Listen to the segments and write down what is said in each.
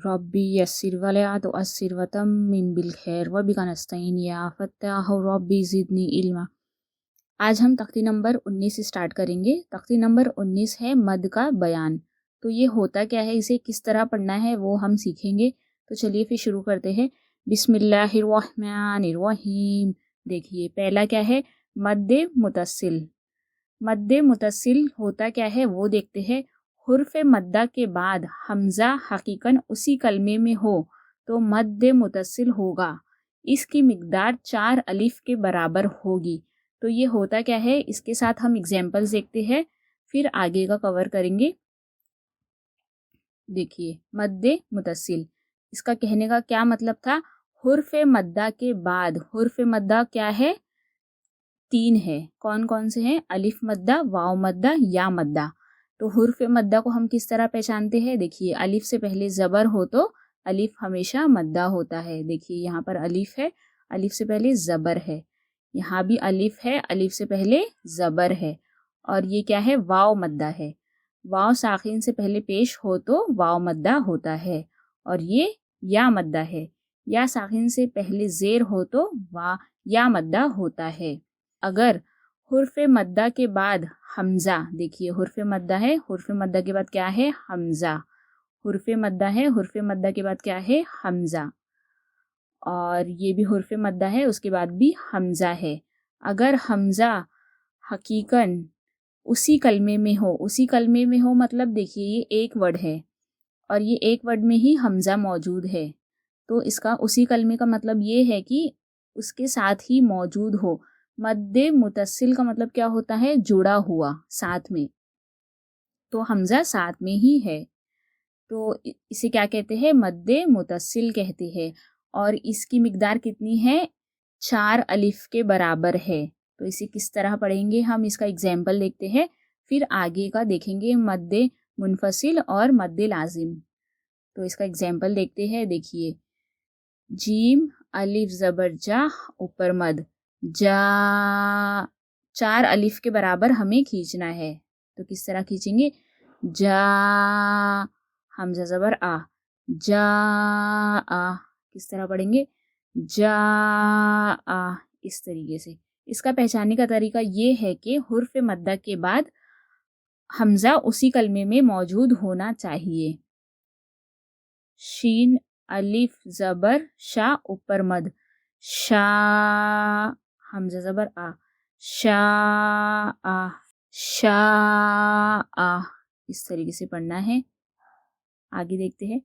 ربی یسر ولا تعسر وتمم بالخیر وبک نستعین یا فتاح ربی زدنی علما۔ آج ہم تختی نمبر 19 اسٹارٹ کریں گے۔ تختی نمبر 19 ہے مد کا بیان۔ تو یہ ہوتا کیا ہے، اسے کس طرح پڑھنا ہے وہ ہم سیکھیں گے۔ تو چلیے پھر شروع کرتے ہیں۔ بسم اللہ الرحمن الرحیم۔ دیکھیے پہلا کیا ہے، مد متصل۔ مد متصل ہوتا کیا ہے وہ دیکھتے ہیں۔ حرف مدہ کے بعد حمزہ حقیقاً اسی کلمے میں ہو تو مد متصل ہوگا، اس کی مقدار 4 الف کے برابر ہوگی۔ تو یہ ہوتا کیا ہے، اس کے ساتھ ہم اگزامپلز دیکھتے ہیں، پھر آگے کا کور کریں گے۔ دیکھیے مد متصل، اس کا کہنے کا کیا مطلب تھا، حرف مدہ کے بعد، حرف مدہ کیا ہے، 3 ہے۔ کون کون سے ہیں، الف مدہ، واو مدہ، یا مدہ۔ تو حرف مدہ کو ہم کس طرح پہچانتے ہیں، دیکھیے الف سے پہلے زبر ہو تو الف ہمیشہ مدہ ہوتا ہے۔ دیکھیے یہاں پر الف ہے، الف سے پہلے زبر ہے، یہاں بھی الف ہے، الف سے پہلے زبر ہے، اور یہ کیا ہے، واو مدہ ہے۔ واو ساخن سے پہلے پیش ہو تو واو مدہ ہوتا ہے، اور یہ یا مدہ ہے۔ یا ساخن سے پہلے زیر ہو تو یا مدہ ہوتا ہے۔ اگر حرف مدہ کے بعد حمزہ، دیکھیے حرف مدہ ہے، حرف مدہ کے بعد کیا ہے، حمزہ۔ حرف مدہ ہے، حرف مدہ کے بعد کیا ہے، حمزہ، اور یہ بھی حرف مدہ ہے، اس کے بعد بھی حمزہ ہے۔ اگر حمزہ حقیقاً اسی کلمے میں ہو، اسی کلمے میں ہو مطلب دیکھیے یہ ایک ورڈ ہے، اور یہ ایک ورڈ میں ہی حمزہ موجود ہے، تو اس کا اسی کلمے کا مطلب یہ ہے کہ اس کے ساتھ ہی موجود ہو۔ مد متصل کا مطلب کیا ہوتا ہے، جڑا ہوا، ساتھ میں، تو حمزہ ساتھ میں ہی ہے، تو اسے کیا کہتے ہیں، مد متصل کہتے ہیں، اور اس کی مقدار کتنی ہے، 4 الف کے برابر ہے۔ تو اسے کس طرح پڑھیں گے ہم، اس کا اگزامپل دیکھتے ہیں، پھر آگے کا دیکھیں گے مد منفصل اور مد لازم۔ تو اس کا اگزامپل دیکھتے ہیں، دیکھیے جیم الف زبر جا، اوپر مد، جا، 4 الف کے برابر ہمیں کھینچنا ہے، تو کس طرح کھینچیں گے، جا، حمزہ زبر آ، جا آ، کس طرح پڑھیں گے، جا آ، اس طریقے سے۔ اس کا پہچاننے کا طریقہ یہ ہے کہ حرف مدہ کے بعد حمزہ اسی کلمے میں موجود ہونا چاہیے۔ شین الف زبر شا، اوپر مد، شا، حمزہ زبر آ، شا آ، شا آ، اس طریقے سے پڑھنا ہے۔ آگے دیکھتے ہیں،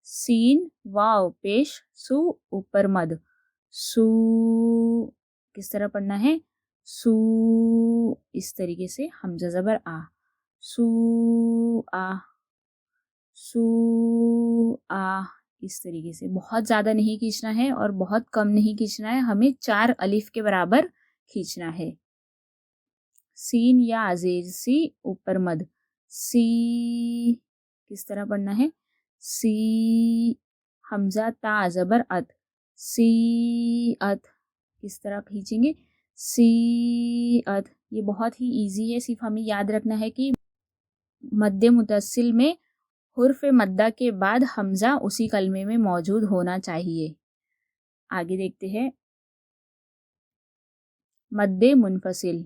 سین واو پیش سو، اوپر مد، سو، کس طرح پڑھنا ہے، سو، اس طریقے سے، حمزہ زبر آ، سو آ، سو آ، اس طریقے سے۔ بہت زیادہ نہیں کھینچنا ہے اور بہت کم نہیں کھینچنا ہے، ہمیں 4 الف کے برابر کھینچنا ہے۔ سین یا زیر سی، اوپر مد، سی، کس طرح پڑھنا ہے، سی، حمزہ تا زبر ات، سی ات، کس طرح کھینچیں گے، سی ات۔ یہ بہت ہی ایزی ہے، صرف ہمیں یاد رکھنا ہے کہ مد متصل میں حرف مدہ کے بعد حمزہ اسی کلمے میں موجود ہونا چاہیے۔ آگے دیکھتے ہیں، مد منفصل۔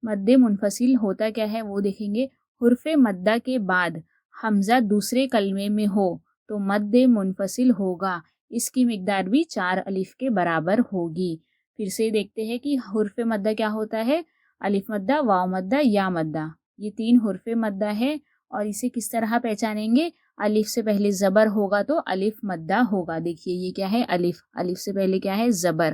مد منفصل ہوتا کیا ہے وہ دیکھیں گے۔ حرف مدہ کے بعد حمزہ دوسرے کلمے میں ہو تو مد منفصل ہوگا، اس کی مقدار بھی 4 الف کے برابر ہوگی۔ پھر سے دیکھتے ہیں کہ حرف مدہ کیا ہوتا ہے، الف مدہ، واو مدہ، یا مدہ، یہ 3 حرف مدہ ہے، اور اسے کس طرح پہچانیں گے، الف سے پہلے زبر ہوگا تو الف مدہ ہوگا۔ دیکھیے یہ کیا ہے، الف، الف سے پہلے کیا ہے، زبر،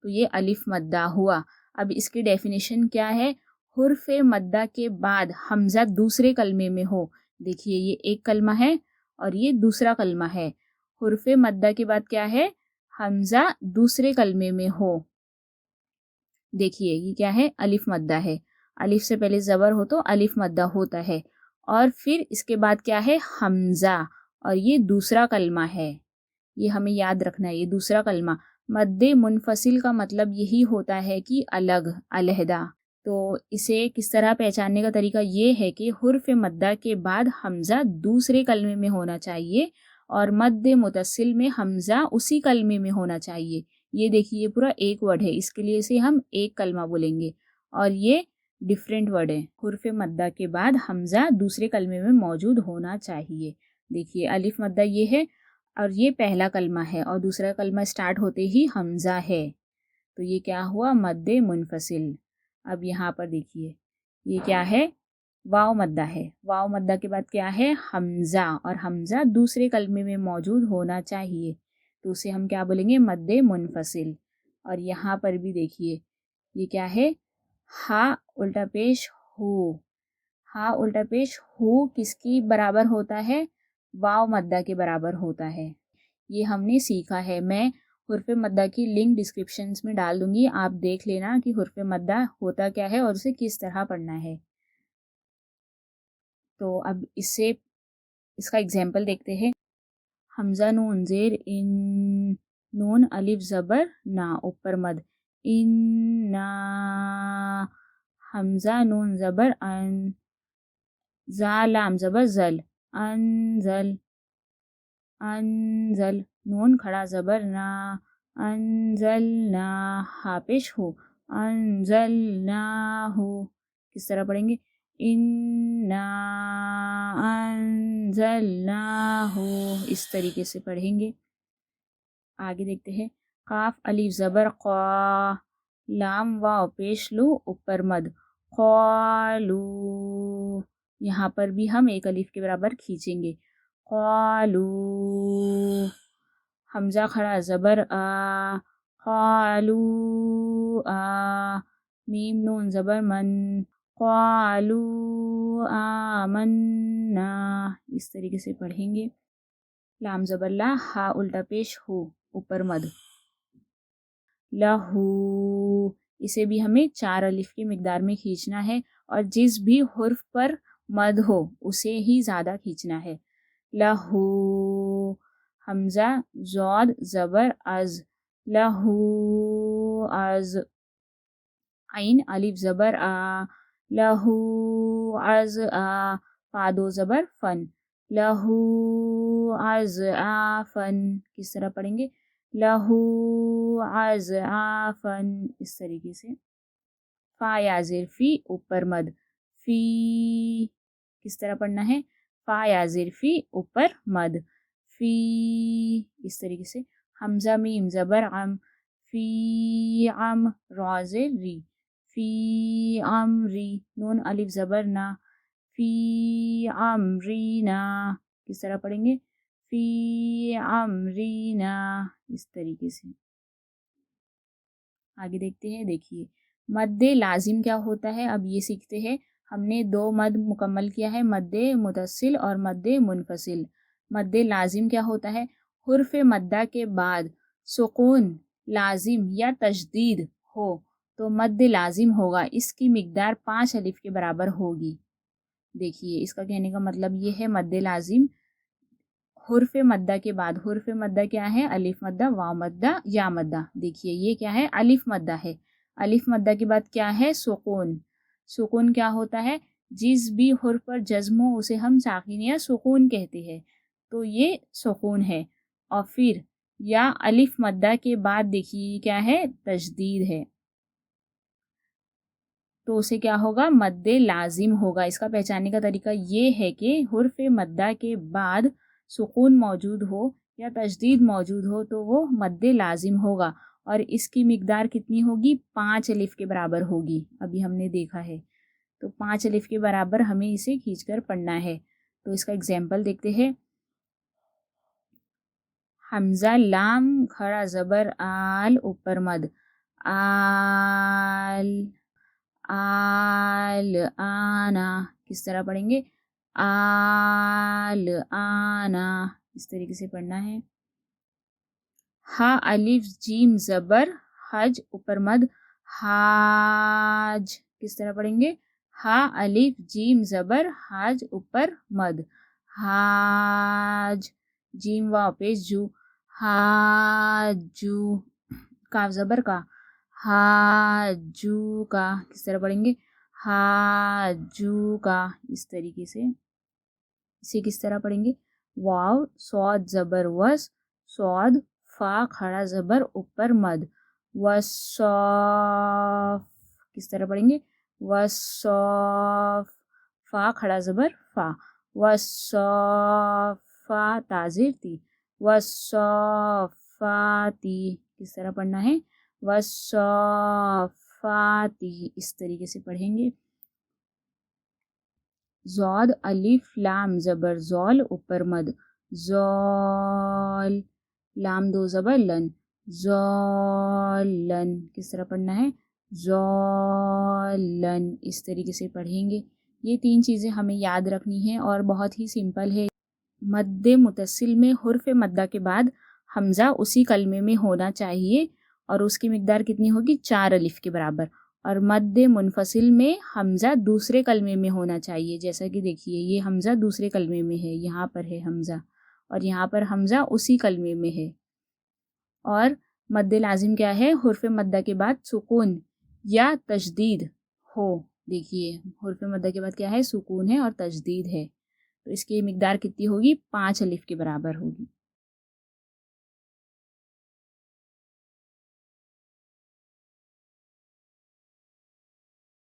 تو یہ الف مدہ ہوا۔ اب اس کی ڈیفینیشن کیا ہے، حرف مدہ کے بعد حمزہ دوسرے کلمے میں ہو، دیکھیے یہ ایک کلمہ ہے اور یہ دوسرا کلمہ ہے، حرف مدہ کے بعد کیا ہے، حمزہ دوسرے کلمے میں ہو، دیکھیے یہ کیا ہے، الف مدہ ہے، الف سے پہلے زبر ہو تو الف مدہ ہوتا ہے، اور پھر اس کے بعد کیا ہے، حمزہ، اور یہ دوسرا کلمہ ہے، یہ ہمیں یاد رکھنا ہے، یہ دوسرا کلمہ۔ مد منفصل کا مطلب یہی ہوتا ہے کہ الگ، علیحدہ۔ تو اسے کس طرح پہچاننے کا طریقہ یہ ہے کہ حرف مدہ کے بعد حمزہ دوسرے کلمے میں ہونا چاہیے، اور مد متصل میں حمزہ اسی کلمے میں ہونا چاہیے. یہ دیکھیے یہ پورا ایک ورڈ ہے، اس کے لیے اسے ہم ایک کلمہ بولیں گے، اور یہ ڈیفرنٹ ورڈ ہے. حرف مدہ کے بعد حمزہ دوسرے کلمے میں موجود ہونا چاہیے. دیکھیے الف مدہ یہ ہے اور یہ پہلا کلمہ ہے، اور دوسرا کلمہ سٹارٹ ہوتے ہی حمزہ ہے، تو یہ کیا ہوا؟ مد منفصل. اب یہاں پر دیکھیے یہ کیا ہے؟ واو مدہ ہے. واو مدہ کے بعد کیا ہے؟ حمزہ، اور حمزہ دوسرے کلمے میں موجود ہونا چاہیے، تو اسے ہم کیا بولیں گے؟ مد منفصل. اور یہاں پر بھی دیکھیے یہ کیا ہے؟ ہا الٹا پیش ہو. ہا الٹا پیش ہو کس کی برابر ہوتا ہے؟ واو مدہ کے برابر ہوتا ہے. یہ ہم نے سیکھا ہے. میں حرف مدہ کی لنک ڈسکرپشنز میں ڈال دوں گی، آپ دیکھ لینا کہ حرف مدہ ہوتا کیا ہے اور اسے کس طرح پڑھنا ہے. تو اب اس کا ایگزامپل دیکھتے ہیں. حمزہ نون زیر ان، نون الف زبر نا اوپر مد، ان نا. حمزہ نون زبر ان، زا لام زبر زل، انزل. انزل نون کھڑا زبر نا، انزلنا. ہا پیش ہو، انزلنا ہو. کس طرح پڑھیں گے؟ انا انزلنا ہو. اس طریقے سے پڑھیں گے. آگے دیکھتے ہیں. قاف الف زبر قا، لام واو پیش لو اوپر مد، قالو. یہاں پر بھی ہم ایک الف کے برابر کھینچیں گے. قالو. حمزہ کھڑا زبر آ، قالو آ. میم نون زبر من، قالو آمنا. اس طریقے سے پڑھیں گے. لام زبر لا، ہا الٹا پیش ہو اوپر مد، لہو. اسے بھی ہمیں 4 الف کی مقدار میں کھینچنا ہے، اور جس بھی حرف پر مد ہو اسے ہی زیادہ کھینچنا ہے. لہو. حمزہ زود زبر از، لہو از. عین الف زبر آ، لہو از آ. فا دو زبر فن، لہو از آ فن. کس طرح پڑھیں گے؟ لہو از آ فن. اس طریقے سے. فا یا زیر فی اوپر مد، فی. کس طرح پڑھنا ہے؟ فا یا زیر فی اوپر مد، فی. اس طریقے سے. حمزہ میم زبر ام، فی ام. را زیر ری، فی امری. نون الف زبر نا، فی امرینا. کس طرح پڑھیں گے؟ فی امرینا. اس طریقے سے. آگے دیکھتے ہیں. دیکھیے مد لازم کیا ہوتا ہے، اب یہ سیکھتے ہیں. ہم نے 2 مد مکمل کیا ہے، مد متصل اور مد منفصل. مد لازم کیا ہوتا ہے؟ حرف مدہ کے بعد سکون لازم یا تشدید ہو تو مد لازم ہوگا. اس کی مقدار 5 الف کے برابر ہوگی. دیکھیے اس کا کہنے کا مطلب یہ ہے، مد لازم حرف مدہ کے بعد. حرف مدہ کیا ہے؟ الف مدہ، واو مدہ، یا مدہ. دیکھیے یہ کیا ہے؟ الف مدہ ہے. الف مدہ کے بعد کیا ہے؟ سکون. سکون کیا ہوتا ہے؟ جس بھی حرف پر جزم ہو اسے ہم ساکن یا سکون کہتے ہیں، تو یہ سکون ہے. اور پھر یا الف مدہ کے بعد دیکھیے کیا ہے؟ تشدید ہے، تو اسے کیا ہوگا؟ مد لازم ہوگا. اس کا پہچاننے کا طریقہ یہ ہے کہ حرف مدہ کے بعد سکون موجود ہو یا تشدید موجود ہو تو وہ مد لازم ہوگا، اور اس کی مقدار کتنی ہوگی؟ 5 الف کے برابر ہوگی. ابھی ہم نے دیکھا ہے، تو 5 الف کے برابر ہمیں اسے کھینچ کر پڑھنا ہے. تو اس کا ایگزامپل دیکھتے ہیں. حمزہ لام کھڑا زبر آل اوپر مد، آل. آل آنا. کس طرح پڑھیں گے؟ آل آنا. اس طریقے سے پڑھنا ہے. ہا الف جیم زبر حج اوپر مد، حاج. کس طرح پڑھیں گے؟ ہا الف جیم زبر حج اوپر مد، حاج. جیم واو پیش جو، حاجو. کاف زبر کا، حاجو کا. کس طرح پڑھیں گے؟ حاجو کا. اس طریقے سے. اسے کس طرح پڑھیں گے؟ واو صاد زبر وس صاد فا کھڑا زبر اوپر مد وصاف کس طرح پڑھیں گے وصاف فا کھڑا زبر فا وصافا تازر تی وصافاتی کس طرح پڑھنا ہے وصافاتی اس طریقے سے پڑھیں گے. زاد الف لام زبر زول اوپر مد زول لام دو زبر لن زولن کس طرح پڑھنا ہے زولن اس طریقے سے پڑھیں گے. یہ 3 چیزیں ہمیں یاد رکھنی ہیں اور بہت ہی سمپل ہے. مد متصل میں حرف مدہ کے بعد حمزہ اسی کلمے میں ہونا چاہیے اور اس کی مقدار کتنی ہوگی 4 الف کے برابر. اور مد منفصل میں حمزہ دوسرے کلمے میں ہونا چاہیے. جیسا کہ دیکھیے یہ حمزہ دوسرے کلمے میں ہے, یہاں پر ہے حمزہ اور یہاں پر حمزہ اسی کلمے میں ہے. اور مد لازم کیا ہے حرف مدہ کے بعد سکون یا تشدید ہو. دیکھیے حرف مدہ کے بعد کیا ہے سکون ہے اور تشدید ہے, تو اس کی مقدار کتنی ہوگی 5 الف کے برابر ہوگی.